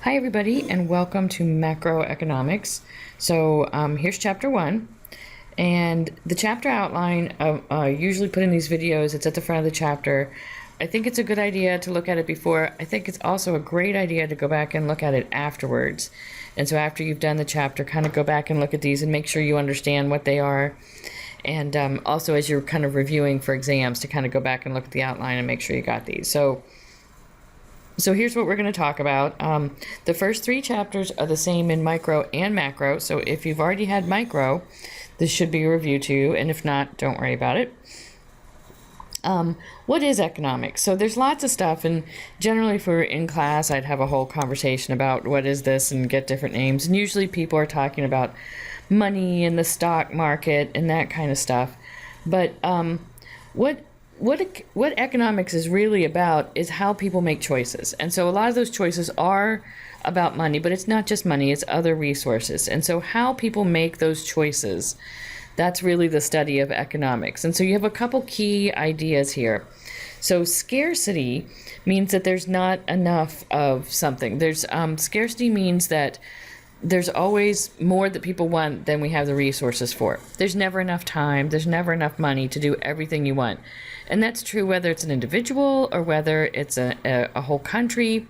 Hi, everybody, and welcome to Macroeconomics. So here's chapter 1, and the chapter outline usually put in these videos. It's at the front of the chapter. I think it's a good idea to look at it before. I think it's also a great idea to go back and look at it afterwards. And so after you've done the chapter, kind of go back and look at these and make sure you understand what they are. And also as you're kind of reviewing for exams, to kind of go back and look at the outline and make sure you got these. So here's what we're going to talk about. The first 3 chapters are the same in micro and macro. So if you've already had micro, this should be a review to you. And if not, don't worry about it. What is economics? So there's lots of stuff. And generally if we were in class, I'd have a whole conversation about what is this and get different names. And usually people are talking about money and the stock market and that kind of stuff. But what economics is really about is how people make choices. And so a lot of those choices are about money, but it's not just money, it's other resources. And so how people make those choices, that's really the study of economics. And so you have a couple key ideas here. So scarcity means that there's not enough of something. Scarcity means that there's always more that people want than we have the resources for. There's never enough time, there's never enough money to do everything you want. And that's true whether it's an individual or whether it's a whole country.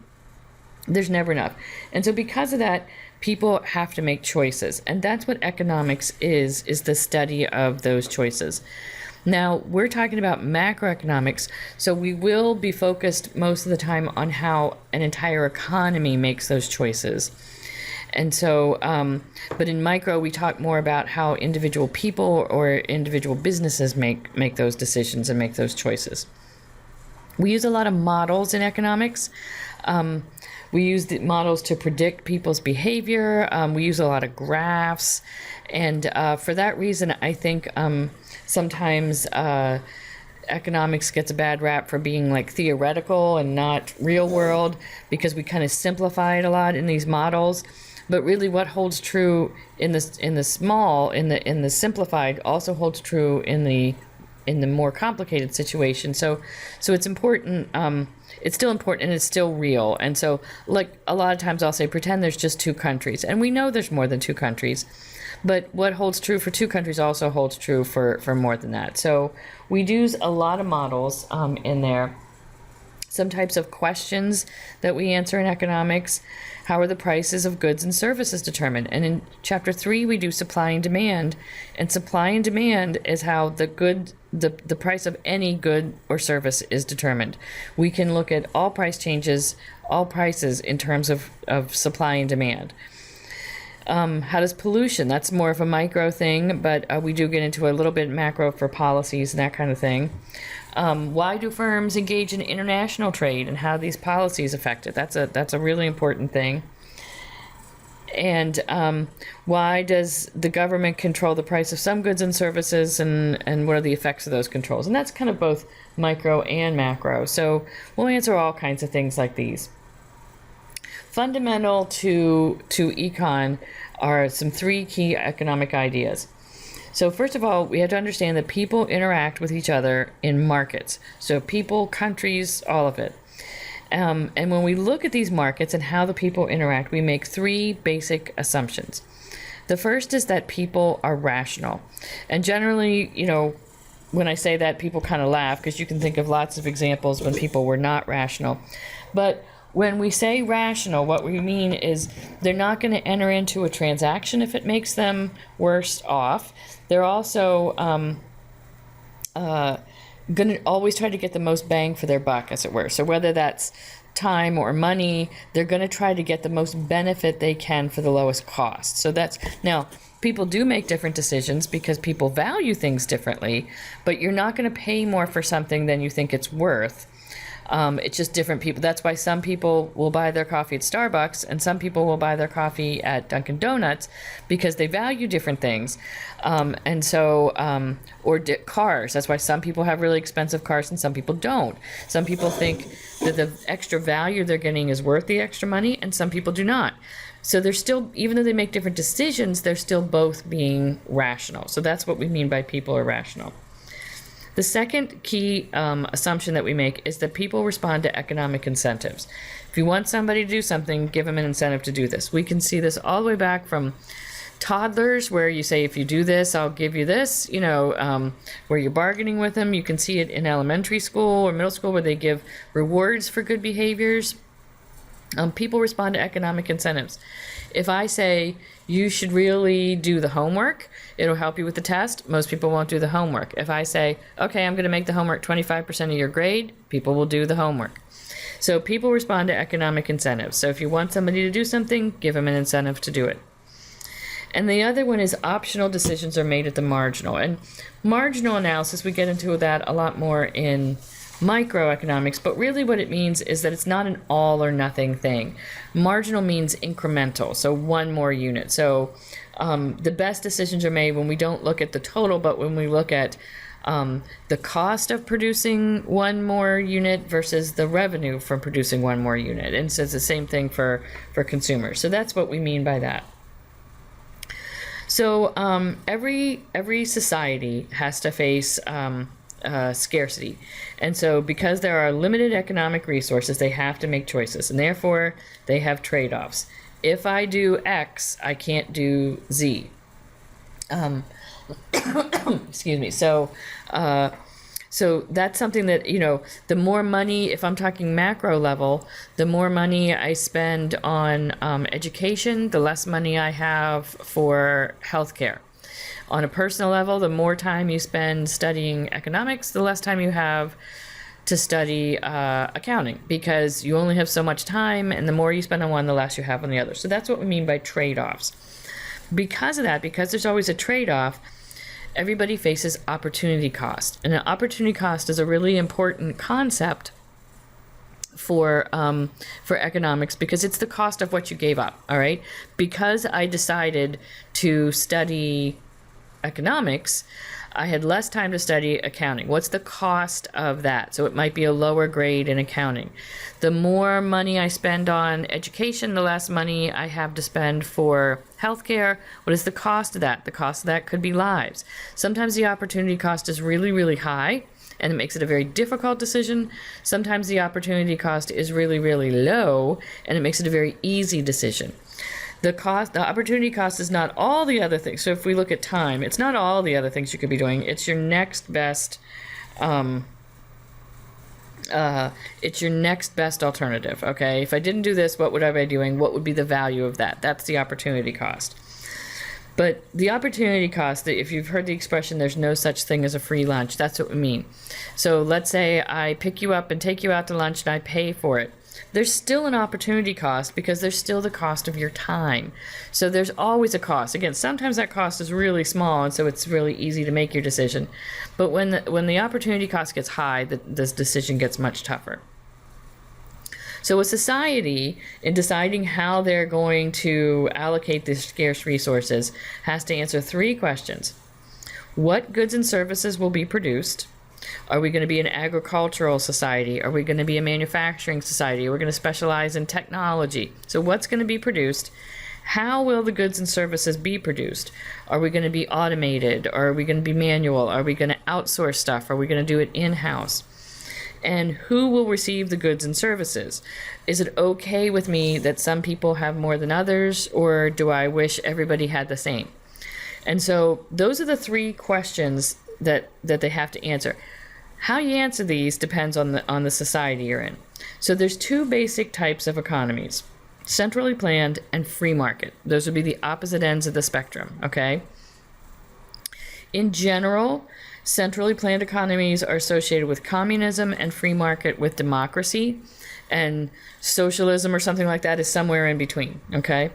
There's never enough. And so because of that, people have to make choices. And that's what economics is the study of those choices. Now, we're talking about macroeconomics, so we will be focused most of the time on how an entire economy makes those choices. And so, but in micro, we talk more about how individual people or individual businesses make those decisions and make those choices. We use a lot of models in economics. We use the models to predict people's behavior. We use a lot of graphs. And for that reason, I think sometimes economics gets a bad rap for being like theoretical and not real world, because we kind of simplify it a lot in these models. But really, what holds true in the simplified also holds true in the more complicated situation. So it's important. It's still important and it's still real. And so, like a lot of times, I'll say, pretend there's just 2 countries, and we know there's more than 2 countries. But what holds true for 2 countries also holds true for more than that. So we use a lot of models in there. Some types of questions that we answer in economics. How are the prices of goods and services determined? And in chapter 3, we do supply and demand. And supply and demand is how the price of any good or service is determined. We can look at all price changes, all prices in terms of supply and demand. How does pollution? That's more of a micro thing, but we do get into a little bit macro for policies and that kind of thing. Why do firms engage in international trade, and how these policies affect it? That's a really important thing. And why does the government control the price of some goods and services, and what are the effects of those controls? And that's kind of both micro and macro. So we'll answer all kinds of things like these. Fundamental to econ are some 3 key economic ideas. So first of all, we have to understand that people interact with each other in markets. So people, countries, all of it. And when we look at these markets and how the people interact, we make 3 basic assumptions. The first is that people are rational. And generally, when I say that, people kind of laugh, because you can think of lots of examples when people were not rational. But when we say rational, what we mean is they're not going to enter into a transaction if it makes them worse off. They're also going to always try to get the most bang for their buck, as it were. So whether that's time or money, they're going to try to get the most benefit they can for the lowest cost. So now, people do make different decisions because people value things differently, but you're not going to pay more for something than you think it's worth. It's just different people. That's why some people will buy their coffee at Starbucks and some people will buy their coffee at Dunkin' Donuts, because they value different things. Cars. That's why some people have really expensive cars and some people don't. Some people think that the extra value they're getting is worth the extra money, and some people do not. So they're still, even though they make different decisions, they're still both being rational. So that's what we mean by people are rational. The second key assumption that we make is that people respond to economic incentives. If you want somebody to do something, give them an incentive to do this. We can see this all the way back from toddlers, where you say, if you do this, I'll give you this, where you're bargaining with them. You can see it in elementary school or middle school, where they give rewards for good behaviors. People respond to economic incentives. If I say, you should really do the homework, it'll help you with the test, most people won't do the homework. If I say, okay, I'm going to make the homework 25% of your grade, people will do the homework. So people respond to economic incentives. So if you want somebody to do something, give them an incentive to do it. And the other one is optional decisions are made at the marginal. And marginal analysis, we get into that a lot more in microeconomics, but really what it means is that it's not an all or nothing thing. Marginal means incremental, so one more unit. So the best decisions are made when we don't look at the total, but when we look at the cost of producing one more unit versus the revenue from producing one more unit. And so it's the same thing for consumers. So that's what we mean by that. So every society has to face scarcity. And so because there are limited economic resources, they have to make choices, and therefore they have trade-offs. If I do X, I can't do Z. Excuse me. So that's something that, the more money, if I'm talking macro level, the more money I spend on education, the less money I have for healthcare. On a personal level, the more time you spend studying economics, the less time you have to study accounting, because you only have so much time, and the more you spend on one, the less you have on the other. So that's what we mean by trade-offs. Because of that, because there's always a trade-off, everybody faces opportunity cost. And an opportunity cost is a really important concept for economics, because it's the cost of what you gave up, all right? Because I decided to study economics, I had less time to study accounting. What's the cost of that? So it might be a lower grade in accounting. The more money I spend on education, the less money I have to spend for healthcare. What is the cost of that? The cost of that could be lives. Sometimes the opportunity cost is really, really high, and it makes it a very difficult decision. Sometimes the opportunity cost is really, really low, and it makes it a very easy decision. The opportunity cost is not all the other things. So if we look at time, it's not all the other things you could be doing. It's your next best. It's your next best alternative. Okay, if I didn't do this, what would I be doing? What would be the value of that? That's the opportunity cost. But the opportunity cost, if you've heard the expression, there's no such thing as a free lunch, that's what we mean. So let's say I pick you up and take you out to lunch and I pay for it. There's still an opportunity cost, because there's still the cost of your time. So there's always a cost. Again, sometimes that cost is really small, and so it's really easy to make your decision. But when the opportunity cost gets high, this decision gets much tougher. So a society, in deciding how they're going to allocate these scarce resources, has to answer three questions. What goods and services will be produced? Are we going to be an agricultural society? Are we going to be a manufacturing society? Are we going to specialize in technology? So what's going to be produced? How will the goods and services be produced? Are we going to be automated? Or are we going to be manual? Are we going to outsource stuff? Are we going to do it in-house? And who will receive the goods and services? Is it okay with me that some people have more than others, or do I wish everybody had the same? And so those are the three questions that they have to answer. How you answer these depends on the society you're in. So there's two basic types of economies: centrally planned and free market. Those would be the opposite ends of the spectrum, okay? In general, centrally planned economies are associated with communism, and free market with democracy, and socialism or something like that is somewhere in between, okay?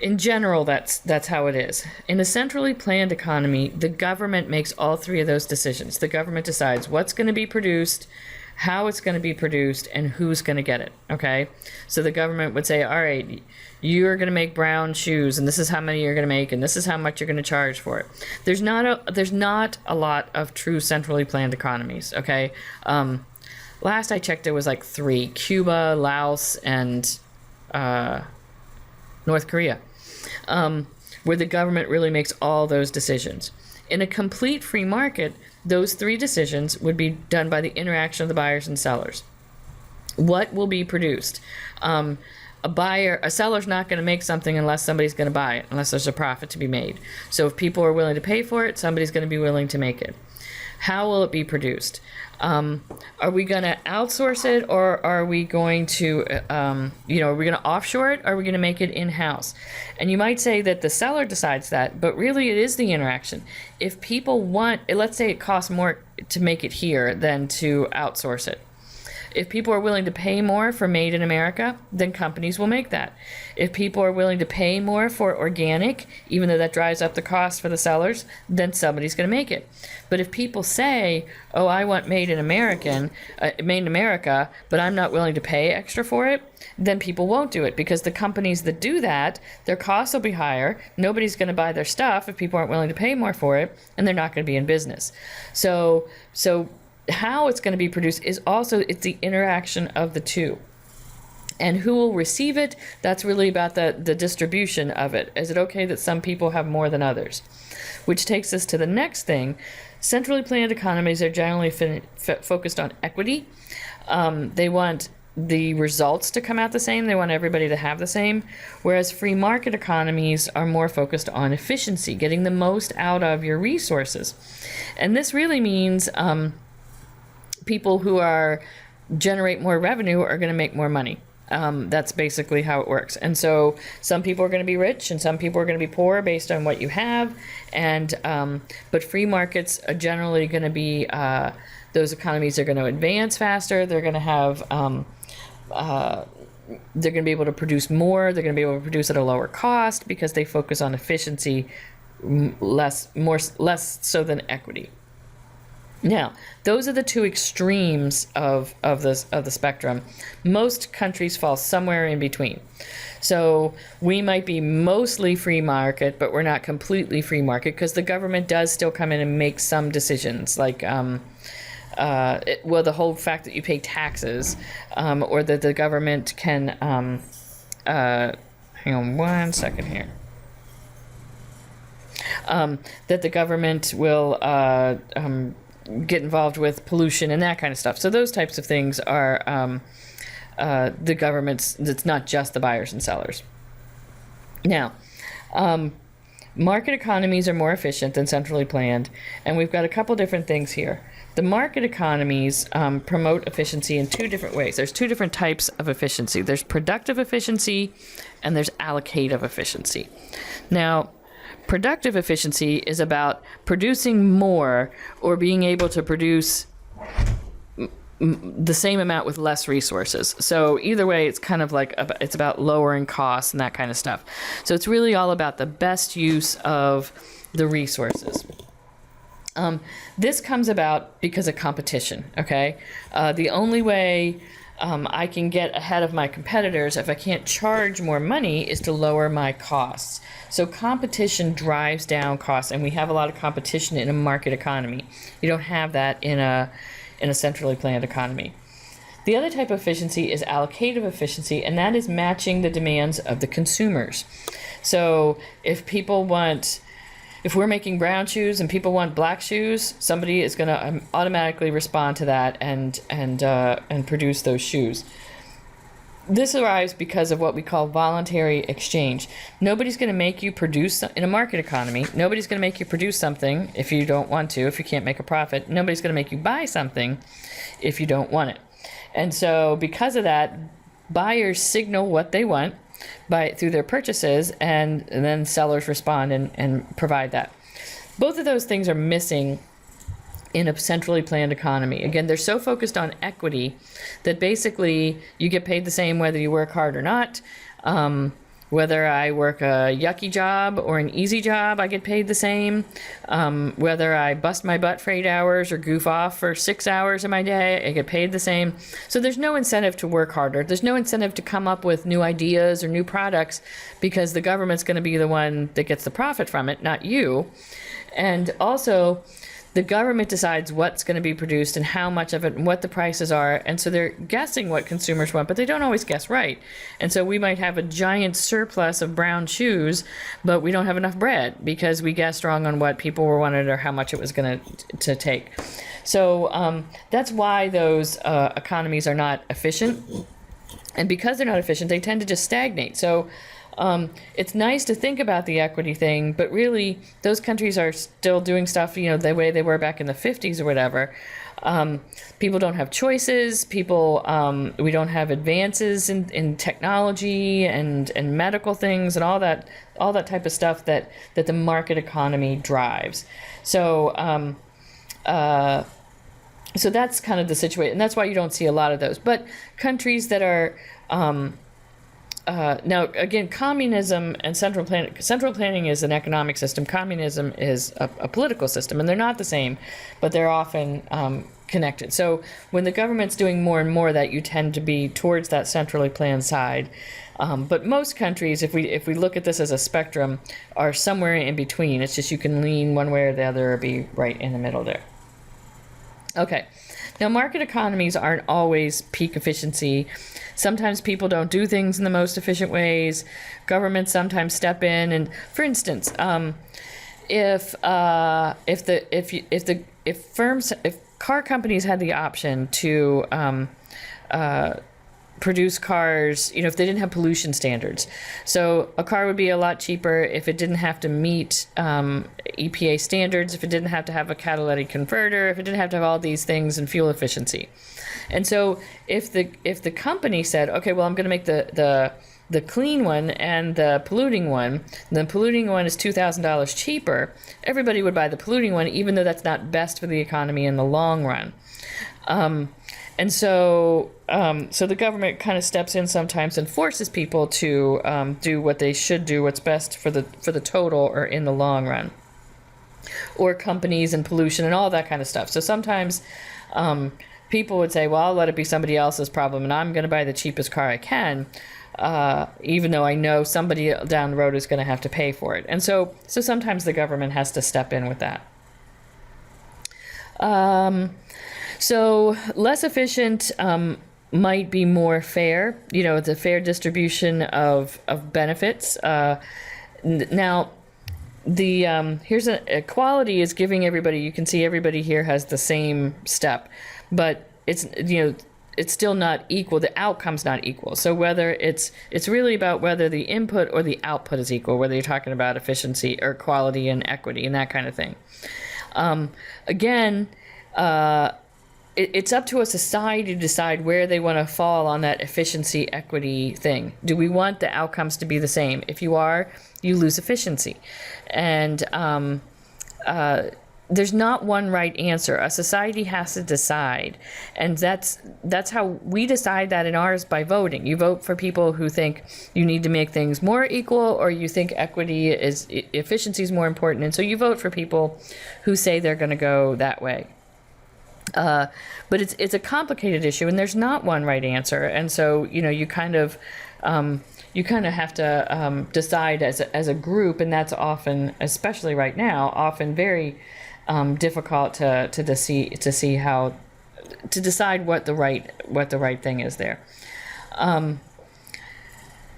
In general, that's how it is. In a centrally planned economy, the government makes all three of those decisions. The government decides what's going to be produced, how it's going to be produced, and who's going to get it, okay? So the government would say, all right, you're going to make brown shoes, and this is how many you're going to make, and this is how much you're going to charge for it. There's not a lot of true centrally planned economies, okay? Last I checked, there was like 3: Cuba, Laos, and North Korea, where the government really makes all those decisions. In a complete free market, those 3 decisions would be done by the interaction of the buyers and sellers. What will be produced? A seller's not going to make something unless somebody's going to buy it, unless there's a profit to be made. So if people are willing to pay for it, somebody's going to be willing to make it. How will it be produced? Are we going to outsource it, or are we going to, are we going to offshore it, or are we going to make it in-house? And you might say that the seller decides that, but really it is the interaction. If people want, let's say it costs more to make it here than to outsource it. If people are willing to pay more for made in America, then companies will make that. If people are willing to pay more for organic, even though that drives up the cost for the sellers, then somebody's going to make it. But if people say, oh, I want made in America, but I'm not willing to pay extra for it, then people won't do it, because the companies that do that, their costs will be higher. Nobody's going to buy their stuff if people aren't willing to pay more for it, and they're not going to be in business. So how it's going to be produced is also, it's the interaction of the two. And who will receive it, that's really about the distribution of it. Is it okay that some people have more than others? Which takes us to the next thing. Centrally planned economies are generally focused on equity. They want the results to come out the same. They want everybody to have the same. Whereas free market economies are more focused on efficiency, getting the most out of your resources. And this really means people who generate more revenue are going to make more money. That's basically how it works. And so some people are going to be rich and some people are going to be poor based on what you have. And but free markets are generally going to be, those economies are going to advance faster. They're going to have, they're going to be able to produce more. They're going to be able to produce at a lower cost because they focus on efficiency less so than equity. Now, those are the two extremes of the spectrum. Most countries fall somewhere in between. So we might be mostly free market, but we're not completely free market because the government does still come in and make some decisions, like the whole fact that you pay taxes, or that the government can hang on one second here. That the government will get involved with pollution and that kind of stuff. So those types of things are the government's, it's not just the buyers and sellers. Now, market economies are more efficient than centrally planned, and we've got a couple different things here. The market economies promote efficiency in two different ways. There's two different types of efficiency. There's productive efficiency and there's allocative efficiency. Now, productive efficiency is about producing more or being able to produce the same amount with less resources. So either way, it's kind of like, it's about lowering costs and that kind of stuff. So it's really all about the best use of the resources. This comes about because of competition, okay? The only way I can get ahead of my competitors if I can't charge more money is to lower my costs. So competition drives down costs, and we have a lot of competition in a market economy. You don't have that in a centrally planned economy. The other type of efficiency is allocative efficiency, and that is matching the demands of the consumers. So if we're making brown shoes and people want black shoes, somebody is going to automatically respond to that and produce those shoes. This arrives because of what we call voluntary exchange. Nobody's going to make you produce, in a market economy, nobody's going to make you produce something if you don't want to, if you can't make a profit. Nobody's going to make you buy something if you don't want it. And so because of that, buyers signal what they want through their purchases, and then sellers respond and provide that. Both of those things are missing in a centrally planned economy. Again, they're so focused on equity that basically you get paid the same whether you work hard or not. Whether I work a yucky job or an easy job, I get paid the same. Whether I bust my butt for 8 hours or goof off for 6 hours of my day, I get paid the same. So there's no incentive to work harder. There's no incentive to come up with new ideas or new products because the government's going to be the one that gets the profit from it, not you. And also, the government decides what's going to be produced and how much of it and what the prices are. And so they're guessing what consumers want, but they don't always guess right. And so we might have a giant surplus of brown shoes, but we don't have enough bread because we guessed wrong on what people were wanted or how much it was going to take. So that's why those economies are not efficient. And because they're not efficient, they tend to just stagnate. So it's nice to think about the equity thing, but really those countries are still doing stuff, the way they were back in the 50s or whatever. People don't have choices. We don't have advances in technology and medical things and all that type of stuff that the market economy drives. So so that's kind of the situation, and that's why you don't see a lot of those. But countries that are now, again, communism and central planning is an economic system. Communism is a political system, and they're not the same, but they're often connected. So when the government's doing more and more of that, you tend to be towards that centrally planned side. But most countries, if we look at this as a spectrum, are somewhere in between. It's just you can lean one way or the other or be right in the middle there. Okay. Now, market economies aren't always peak efficiency. Sometimes people don't do things in the most efficient ways. Governments sometimes step in, and for instance, if car companies had the option to produce cars, if they didn't have pollution standards. So a car would be a lot cheaper if it didn't have to meet EPA standards, if it didn't have to have a catalytic converter, if it didn't have to have all these things and fuel efficiency. And so if the company said, okay, well, I'm going to make the clean one and the polluting one, the polluting one is $2,000 cheaper, everybody would buy the polluting one, even though that's not best for the economy in the long run. And so the government kind of steps in sometimes and forces people to do what they should do, what's best for the total or in the long run, or companies and pollution and all that kind of stuff. So sometimes people would say, well, I'll let it be somebody else's problem, and I'm going to buy the cheapest car I can, even though I know somebody down the road is going to have to pay for it. And so sometimes the government has to step in with that. So less efficient might be more fair. It's a fair distribution of benefits. Now, here's equality is giving everybody. You can see everybody here has the same step, but it's still not equal. The outcome's not equal. So whether it's really about whether the input or the output is equal, whether you're talking about efficiency or quality and equity and that kind of thing. Again. It's up to a society to decide where they want to fall on that efficiency equity thing. Do we want the outcomes to be the same? If you are, you lose efficiency. And there's not one right answer. A society has to decide. And that's how we decide that in ours, by voting. You vote for people who think you need to make things more equal, or you think efficiency is more important. And so you vote for people who say they're going to go that way. But it's a complicated issue, and there's not one right answer. And so you kind of have to decide as a group, and that's often, especially right now, often very difficult to see how to decide what the right thing is there.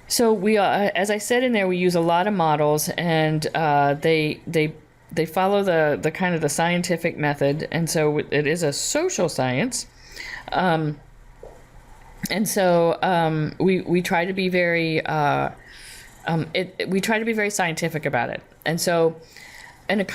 So we, as I said in there, we use a lot of models, and they follow the kind of the scientific method, and so it is a social science, and so we try to be very scientific about it. And so a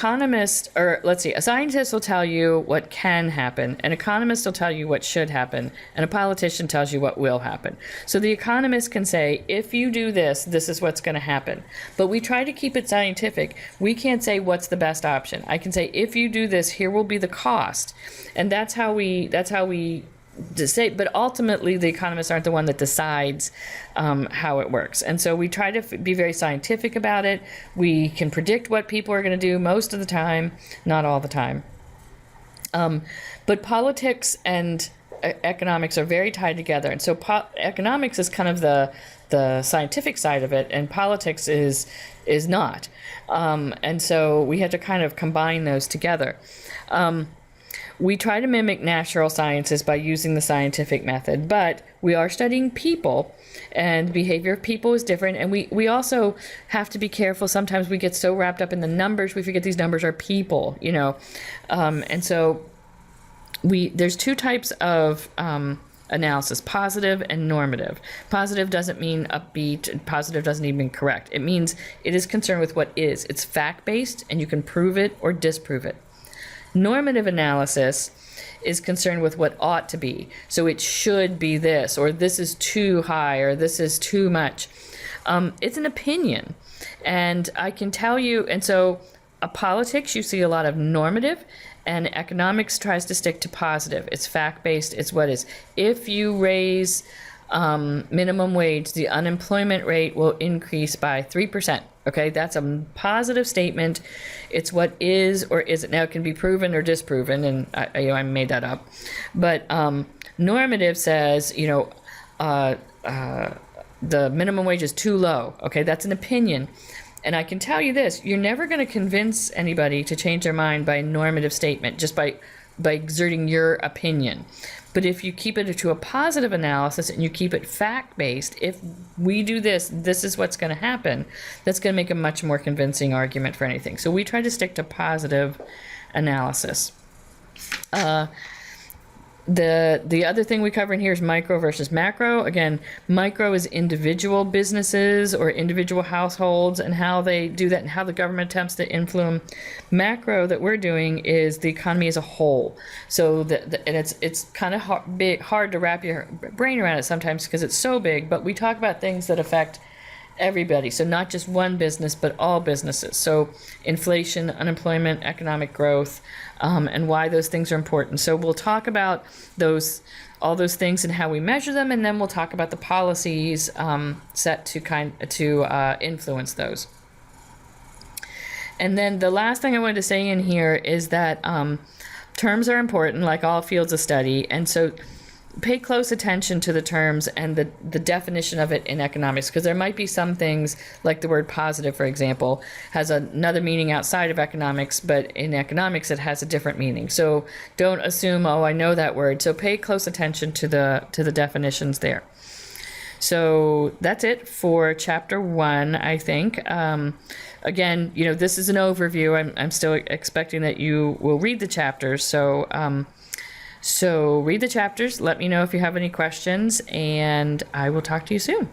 scientist will tell you what can happen, an economist will tell you what should happen, and a politician tells you what will happen. So the economist can say, if you do this, this is what's going to happen. But we try to keep it scientific. We can't say what's the best option. I can say, if you do this, here will be the cost. And that's how we say, but ultimately the economists aren't the one that decides how it works. And so we try to be very scientific about it. We can predict what people are going to do most of the time, not all the time. But politics and economics are very tied together. And so economics is kind of the scientific side of it, and politics is not. And so we had to kind of combine those together. We try to mimic natural sciences by using the scientific method, but we are studying people, and behavior of people is different. And we also have to be careful. Sometimes we get so wrapped up in the numbers, we forget these numbers are people, and so there's two types of analysis: positive and normative. Positive doesn't mean upbeat. Positive doesn't even mean correct. It means it is concerned with what is. It's fact-based, and you can prove it or disprove it. Normative analysis is concerned with what ought to be. So it should be this, or this is too high, or this is too much. It's an opinion. And I can tell you, and so politics, you see a lot of normative, and economics tries to stick to positive. It's fact-based. It's what is. If you raise minimum wage, the unemployment rate will increase by 3%. Okay, that's a positive statement. It's what is or isn't. Now, it can be proven or disproven, and I made that up. But normative says, the minimum wage is too low. Okay, that's an opinion. And I can tell you this: you're never going to convince anybody to change their mind by a normative statement, just by exerting your opinion. But if you keep it to a positive analysis and you keep it fact-based, if we do this, this is what's going to happen, that's going to make a much more convincing argument for anything. So we try to stick to positive analysis. The other thing we cover in here is micro versus macro. Again, micro is individual businesses or individual households and how they do that and how the government attempts to influence. Macro that we're doing is the economy as a whole. So and it's kind of hard to wrap your brain around it sometimes because it's so big, but we talk about things that affect everybody. So not just one business, but all businesses. So inflation, unemployment, economic growth, and why those things are important. So we'll talk about all those things and how we measure them, and then we'll talk about the policies set to influence those. And then the last thing I wanted to say in here is that terms are important, like all fields of study, and so pay close attention to the terms and the definition of it in economics, because there might be some things, like the word positive, for example, has another meaning outside of economics, but in economics it has a different meaning. So don't assume, oh, I know that word. So pay close attention to the definitions there. So that's it for chapter 1, I think. Again, this is an overview. I'm still expecting that you will read the chapters. So read the chapters. Let me know if you have any questions, and I will talk to you soon.